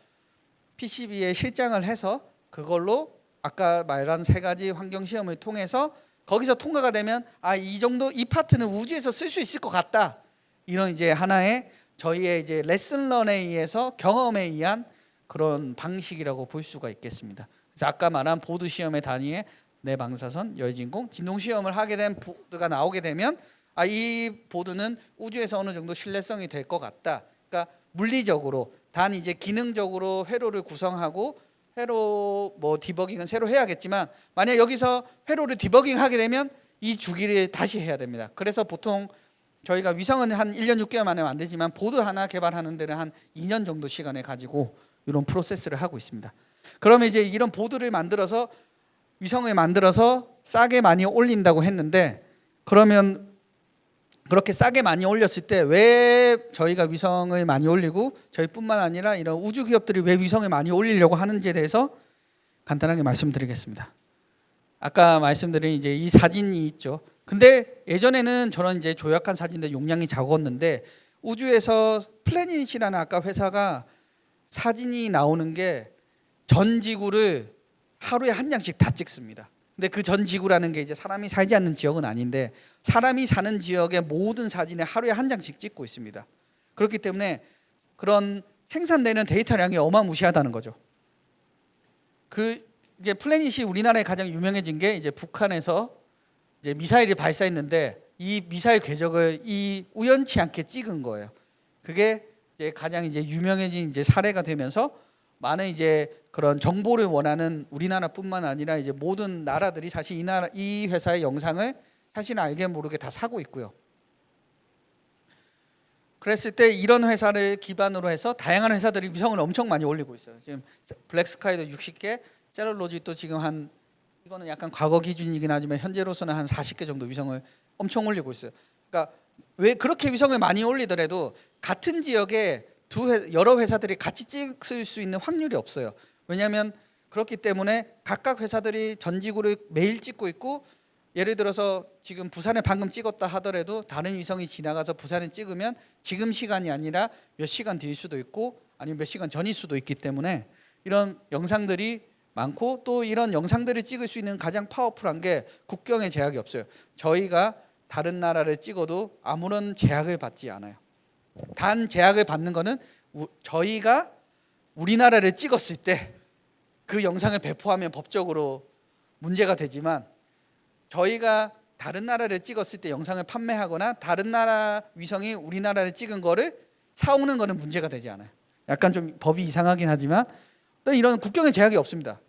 C: PCB에 실장을 해서 그걸로 아까 말한 세 가지 환경 시험을 통해서 거기서 통과가 되면 이 정도 이 파트는 우주에서 쓸 수 있을 것 같다. 이런 이제 하나의 저희의 이제 레슨런에 의해서 경험에 의한 그런 방식이라고 볼 수가 있겠습니다. 그래서 아까 말한 보드 시험의 단위에 내 방사선, 열진공, 진동 시험을 하게 된 보드가 나오게 되면 이 보드는 우주에서 어느 정도 신뢰성이 될 것 같다. 그러니까 물리적으로 단 이제 기능적으로 회로를 구성하고 회로 뭐 디버깅은 새로 해야겠지만 만약 여기서 회로를 디버깅하게 되면 이 주기를 다시 해야 됩니다. 그래서 보통 저희가 위성은 한 1년 6개월 만에 만들지만 보드 하나 개발하는 데는 한 2년 정도 시간을 가지고 이런 프로세스를 하고 있습니다. 그러면 이제 이런 보드를 만들어서 위성을 만들어서 싸게 많이 올린다고 했는데 그러면 그렇게 싸게 많이 올렸을 때 왜 저희가 위성을 많이 올리고 저희뿐만 아니라 이런 우주 기업들이 왜 위성을 많이 올리려고 하는지에 대해서 간단하게 말씀드리겠습니다. 아까 말씀드린 이제 이 사진이 있죠. 근데 예전에는 저런 이제 조약한 사진들 용량이 작았는데 우주에서 플래닛이라는 아까 회사가 사진이 나오는 게 전 지구를 하루에 한 장씩 다 찍습니다. 근데 그 전 지구라는 게 이제 사람이 살지 않는 지역은 아닌데 사람이 사는 지역의 모든 사진에 하루에 한 장씩 찍고 있습니다. 그렇기 때문에 그런 생산되는 데이터량이 어마무시하다는 거죠. 이게 플래닛이 우리나라에 가장 유명해진 게 이제 북한에서 이제 미사일을 발사했는데 이 미사일 궤적을 우연치 않게 찍은 거예요. 그게 이제 가장 이제 유명해진 이제 사례가 되면서 많은 이제 그런 정보를 원하는 우리나라뿐만 아니라 이제 모든 나라들이 사실 이 회사의 영상을 사실 알게 모르게 다 사고 있고요. 그랬을 때 이런 회사를 기반으로 해서 다양한 회사들이 위성을 엄청 많이 올리고 있어요. 지금 블랙스카이도 60개, 셀룰로직도 지금 이거는 약간 과거 기준이긴 하지만 현재로서는 한 40개 정도 위성을 엄청 올리고 있어요. 그러니까 왜 그렇게 위성을 많이 올리더라도 같은 지역에 여러 회사들이 같이 찍을 수 있는 확률이 없어요. 왜냐하면 그렇기 때문에 각각 회사들이 전 지구를 매일 찍고 있고 예를 들어서 지금 부산에 방금 찍었다 하더라도 다른 위성이 지나가서 부산에 찍으면 지금 시간이 아니라 몇 시간 뒤일 수도 있고 아니면 몇 시간 전일 수도 있기 때문에 이런 영상들이 많고 또 이런 영상들을 찍을 수 있는 가장 파워풀한 게 국경에 제약이 없어요. 저희가 다른 나라를 찍어도 아무런 제약을 받지 않아요. 단 제약을 받는 거는 저희가 우리나라를 찍었을 때 그 영상을 배포하면 법적으로 문제가 되지만 저희가 다른 나라를 찍었을 때 영상을 판매하거나 다른 나라 위성이 우리나라를 찍은 거를 사오는 거는 문제가 되지 않아요. 약간 좀 법이 이상하긴 하지만 또 이런 국경에 제약이 없습니다.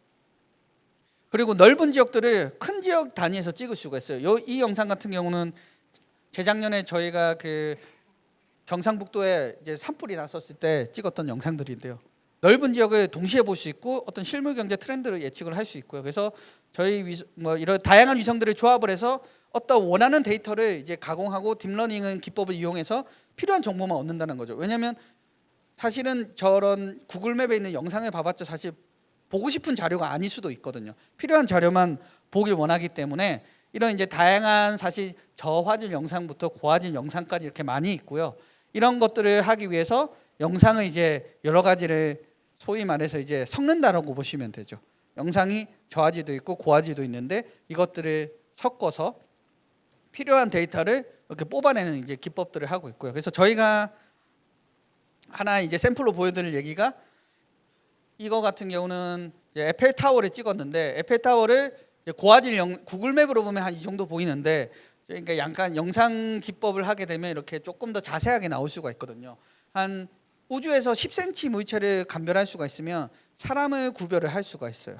C: 그리고 넓은 지역들을 큰 지역 단위에서 찍을 수가 있어요. 이 영상 같은 경우는 재작년에 저희가 그 경상북도에 이제 산불이 났었을 때 찍었던 영상들인데요. 넓은 지역을 동시에 볼 수 있고 어떤 실물 경제 트렌드를 예측을 할 수 있고요. 그래서 저희 이런 다양한 위성들을 조합을 해서 어떤 원하는 데이터를 이제 가공하고 딥러닝 기법을 이용해서 필요한 정보만 얻는다는 거죠. 왜냐하면 사실은 저런 구글맵에 있는 영상을 봐봤자 사실 보고 싶은 자료가 아닐 수도 있거든요. 필요한 자료만 보길 원하기 때문에 이런 이제 다양한 사실 저화질 영상부터 고화질 영상까지 이렇게 많이 있고요. 이런 것들을 하기 위해서 영상을 이제 여러 가지를 소위 말해서 이제 섞는다라고 보시면 되죠. 영상이 저화질도 있고 고화질도 있는데 이것들을 섞어서 필요한 데이터를 이렇게 뽑아내는 이제 기법들을 하고 있고요. 그래서 저희가 하나 이제 샘플로 보여드릴 얘기가 이거 같은 경우는 이제 에펠타워를 찍었는데 에펠타워를 고화질 구글맵으로 보면 한 이 정도 보이는데 그러니까 약간 영상 기법을 하게 되면 이렇게 조금 더 자세하게 나올 수가 있거든요. 한 우주에서 10cm 물체를 감별할 수가 있으면 사람을 구별을 할 수가 있어요.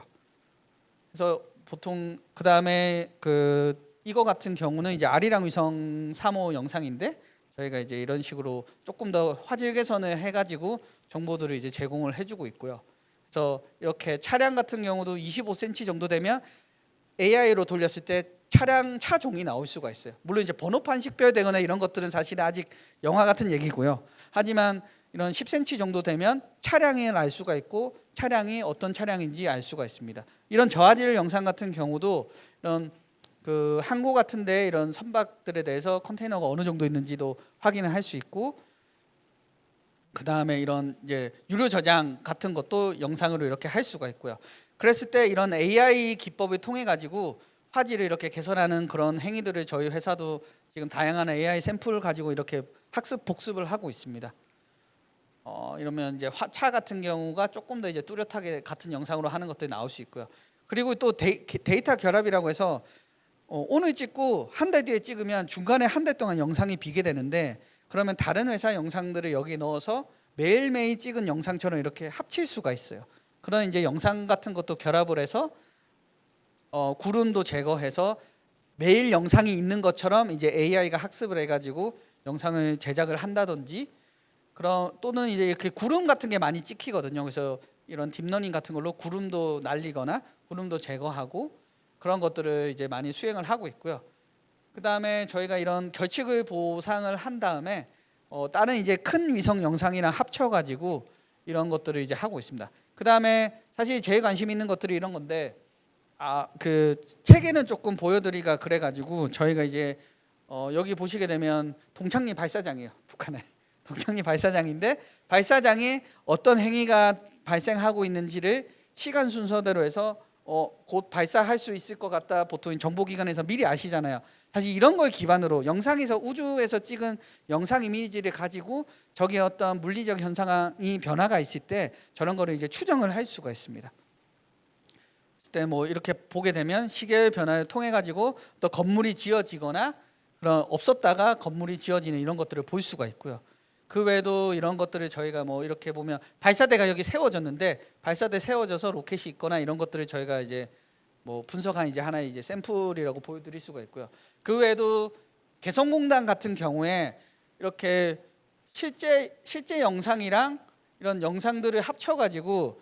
C: 그래서 보통 그 다음에 이거 같은 경우는 이제 아리랑 위성 3호 영상인데 저희가 이제 이런 식으로 조금 더 화질 개선을 해가지고 정보들을 이제 제공을 해주고 있고요. 그래서 이렇게 차량 같은 경우도 25cm 정도 되면 AI로 돌렸을 때 차 종이 나올 수가 있어요. 물론 이제 번호판 식별되거나 이런 것들은 사실 아직 영화 같은 얘기고요. 하지만 이런 10cm 정도 되면 차량을 알 수가 있고 차량이 어떤 차량인지 알 수가 있습니다. 이런 저화질 영상 같은 경우도 이런 그 항구 같은데 이런 선박들에 대해서 컨테이너가 어느 정도 있는지도 확인을 할 수 있고 그 다음에 이런 이제 유료 저장 같은 것도 영상으로 이렇게 할 수가 있고요. 그랬을 때 이런 AI 기법을 통해 가지고 화질을 이렇게 개선하는 그런 행위들을 저희 회사도 지금 다양한 AI 샘플을 가지고 이렇게 학습 복습을 하고 있습니다. 이러면 이제 차 같은 경우가 조금 더 이제 뚜렷하게 같은 영상으로 하는 것들이 나올 수 있고요. 그리고 또 데이터 결합이라고 해서 오늘 찍고 한 달 뒤에 찍으면 중간에 한 달 동안 영상이 비게 되는데, 그러면 다른 회사 영상들을 여기 넣어서 매일매일 찍은 영상처럼 이렇게 합칠 수가 있어요. 그런 이제 영상 같은 것도 결합을 해서 구름도 제거해서 매일 영상이 있는 것처럼 이제 AI가 학습을 해가지고 영상을 제작을 한다든지, 또는 이제 이렇게 구름 같은 게 많이 찍히거든요. 그래서 이런 딥러닝 같은 걸로 구름도 날리거나 구름도 제거하고 그런 것들을 이제 많이 수행을 하고 있고요. 그 다음에 저희가 이런 결칙을 보상을 한 다음에 다른 이제 큰 위성 영상이랑 합쳐가지고 이런 것들을 이제 하고 있습니다. 그 다음에 사실 제일 관심 있는 것들이 이런 건데, 그 책에는 조금 보여드리기가 그래가지고 저희가 이제 여기 보시게 되면 동창리 발사장이에요. 북한의 동창리 발사장인데, 발사장에 어떤 행위가 발생하고 있는지를 시간 순서대로 해서 곧 발사할 수 있을 것 같다 보통 정보기관에서 미리 아시잖아요. 사실 이런 걸 기반으로 영상에서 우주에서 찍은 영상 이미지를 가지고 저기 어떤 물리적 현상이 변화가 있을 때 저런 거를 이제 추정을 할 수가 있습니다. 그때 뭐 이렇게 보게 되면 시계의 변화를 통해 가지고 또 건물이 지어지거나 그런 없었다가 건물이 지어지는 이런 것들을 볼 수가 있고요. 그 외에도 이런 것들을 저희가 뭐 이렇게 보면 발사대가 여기 세워졌는데, 발사대 세워져서 로켓이 있거나 이런 것들을 저희가 이제 뭐 분석한 이제 하나의 이제 샘플이라고 보여드릴 수가 있고요. 그 외에도 개성공단 같은 경우에 이렇게 실제 영상이랑 이런 영상들을 합쳐가지고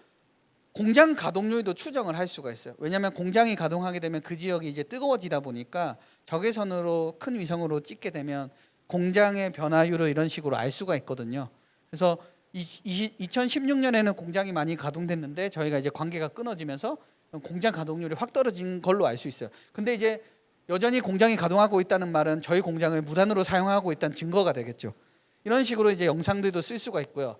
C: 공장 가동률도 추정을 할 수가 있어요. 왜냐하면 공장이 가동하게 되면 그 지역이 이제 뜨거워지다 보니까 적외선으로 큰 위성으로 찍게 되면 공장의 변화율을 이런 식으로 알 수가 있거든요. 그래서 2016년에는 공장이 많이 가동됐는데 저희가 이제 관계가 끊어지면서 공장 가동률이 확 떨어진 걸로 알 수 있어요. 근데 이제 여전히 공장이 가동하고 있다는 말은 저희 공장을 무단으로 사용하고 있다는 증거가 되겠죠. 이런 식으로 이제 영상들도 쓸 수가 있고요.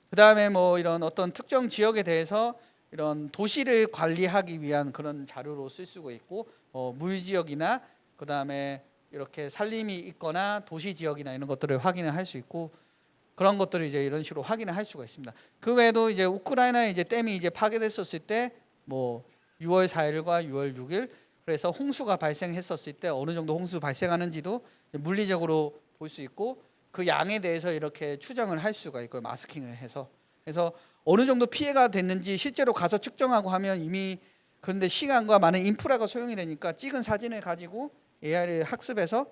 C: 그 다음에 뭐 이런 어떤 특정 지역에 대해서 이런 도시를 관리하기 위한 그런 자료로 쓸 수가 있고, 물 지역이나 그 다음에 이렇게 산림이 있거나 도시 지역이나 이런 것들을 확인을 할 수 있고, 그런 것들을 이제 이런 식으로 확인을 할 수가 있습니다. 그 외에도 이제 우크라이나에 이제 댐이 이제 파괴됐었을 때 뭐 6월 4일과 6월 6일 그래서 홍수가 발생했었을 때 어느 정도 홍수 발생하는지도 물리적으로 볼 수 있고, 그 양에 대해서 이렇게 추정을 할 수가 있고요. 마스킹을 해서. 그래서 어느 정도 피해가 됐는지 실제로 가서 측정하고 하면 이미, 그런데 시간과 많은 인프라가 소용이 되니까 찍은 사진을 가지고 AI를 학습해서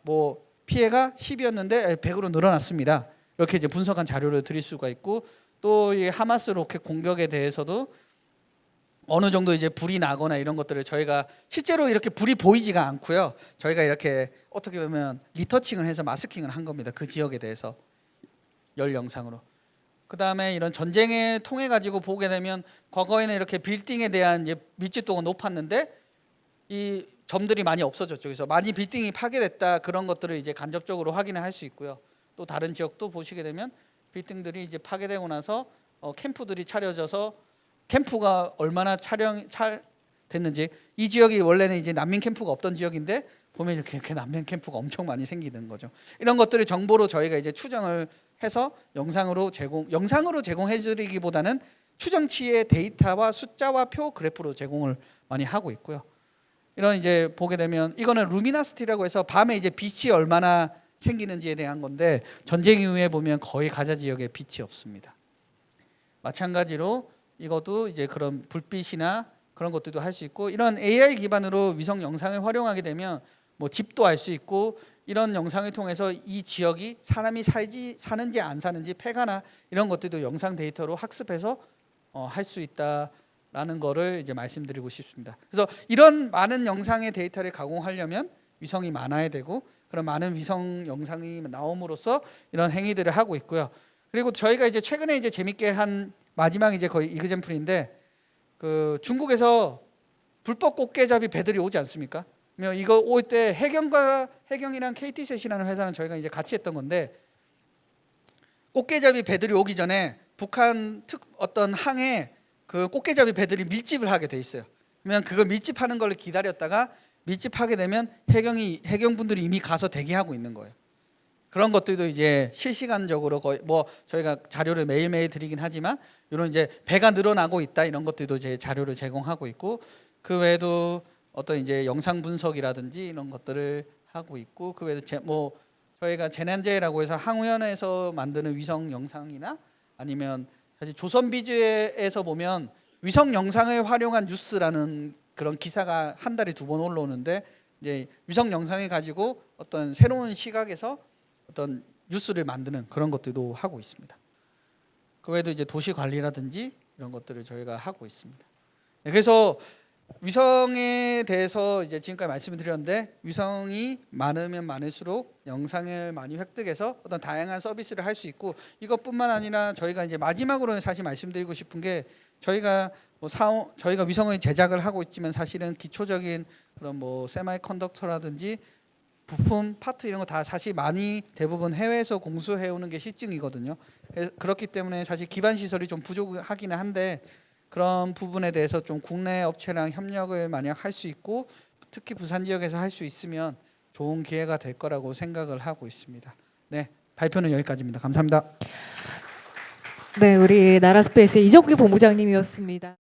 C: 뭐 피해가 10이었는데 100으로 늘어났습니다. 이렇게 이제 분석한 자료를 드릴 수가 있고, 또 이 하마스 로켓 공격에 대해서도 어느 정도 이제 불이 나거나 이런 것들을 저희가 실제로 이렇게 불이 보이지가 않고요. 저희가 이렇게 어떻게 보면 리터칭을 해서 마스킹을 한 겁니다. 그 지역에 대해서 열 영상으로. 그 다음에 이런 전쟁에 통해 가지고 보게 되면 과거에는 이렇게 빌딩에 대한 이제 밀집도가 높았는데 이 점들이 많이 없어졌죠. 그래서 많이 빌딩이 파괴됐다, 그런 것들을 이제 간접적으로 확인을 할 수 있고요. 또 다른 지역도 보시게 되면 빌딩들이 이제 파괴되고 나서 캠프들이 차려져서 캠프가 얼마나 됐는지, 이 지역이 원래는 이제 난민 캠프가 없던 지역인데 보면 이렇게 난민 캠프가 엄청 많이 생기는 거죠. 이런 것들을 정보로 저희가 이제 추정을 해서 영상으로 제공해드리기보다는 추정치의 데이터와 숫자와 표 그래프로 제공을 많이 하고 있고요. 이런 이제 보게 되면 이거는 루미나시티라고 해서 밤에 이제 빛이 얼마나 생기는지에 대한 건데, 전쟁 이후에 보면 거의 가자 지역에 빛이 없습니다. 마찬가지로 이것도 이제 그런 불빛이나 그런 것들도 할 수 있고, 이런 AI 기반으로 위성 영상을 활용하게 되면 뭐 집도 알 수 있고, 이런 영상을 통해서 이 지역이 사람이 사는지 안 사는지 폐가나 이런 것들도 영상 데이터로 학습해서 할 수 있다라는 거를 이제 말씀드리고 싶습니다. 그래서 이런 많은 영상의 데이터를 가공하려면 위성이 많아야 되고, 그런 많은 위성 영상이 나옴으로써 이런 행위들을 하고 있고요. 그리고 저희가 이제 최근에 이제 재밌게 한 마지막 이제 거의 이그젬플인데, 그 중국에서 불법 꽃게잡이 배들이 오지 않습니까? 이거 올 때 해경이랑 KT셋이라는 회사는 저희가 이제 같이 했던 건데, 꽃게잡이 배들이 오기 전에 북한 어떤 항에 그 꽃게잡이 배들이 밀집을 하게 돼 있어요. 그러면 그걸 밀집하는 걸 기다렸다가 밀집하게 되면 해경분들이 이미 가서 대기하고 있는 거예요. 그런 것들도 이제 실시간적으로 거의 뭐 저희가 자료를 매일매일 드리긴 하지만 이런 이제 배가 늘어나고 있다 이런 것들도 제 자료를 제공하고 있고 그 외에도 어떤 이제 영상 분석이라든지 이런 것들을 하고 있고 그 외에도 뭐 저희가 재난재해라고 해서 항우연에서 만드는 위성 영상이나 아니면 사실 조선비즈에서 보면 위성 영상을 활용한 뉴스라는 그런 기사가 한 달에 2번 올라오는데 이제 위성 영상을 가지고 어떤 새로운 시각에서 어떤 뉴스를 만드는 그런 것들도 하고 있습니다. 그 외에도 이제 도시 관리라든지 이런 것들을 저희가 하고 있습니다. 그래서 위성에 대해서 이제 지금까지 말씀을 드렸는데 위성이 많으면 많을수록 영상을 많이 획득해서 어떤 다양한 서비스를 할 수 있고 이것뿐만 아니라 저희가 이제 마지막으로 사실 말씀드리고 싶은 게 저희가 저희가 위성을 제작을 하고 있지만 사실은 기초적인 그런 뭐 세마이컨덕터라든지 부품 파트 이런 거 다 사실 많이 대부분 해외에서 공수해 오는 게 실증이거든요. 그렇기 때문에 사실 기반 시설이 좀 부족하기는 한데 그런 부분에 대해서 좀 국내 업체랑 협력을 만약 할 수 있고 특히 부산 지역에서 할 수 있으면 좋은 기회가 될 거라고 생각을 하고 있습니다. 네, 발표는 여기까지입니다. 감사합니다.
A: 네, 우리 나라스페이스의 이정규 본부장님이었습니다.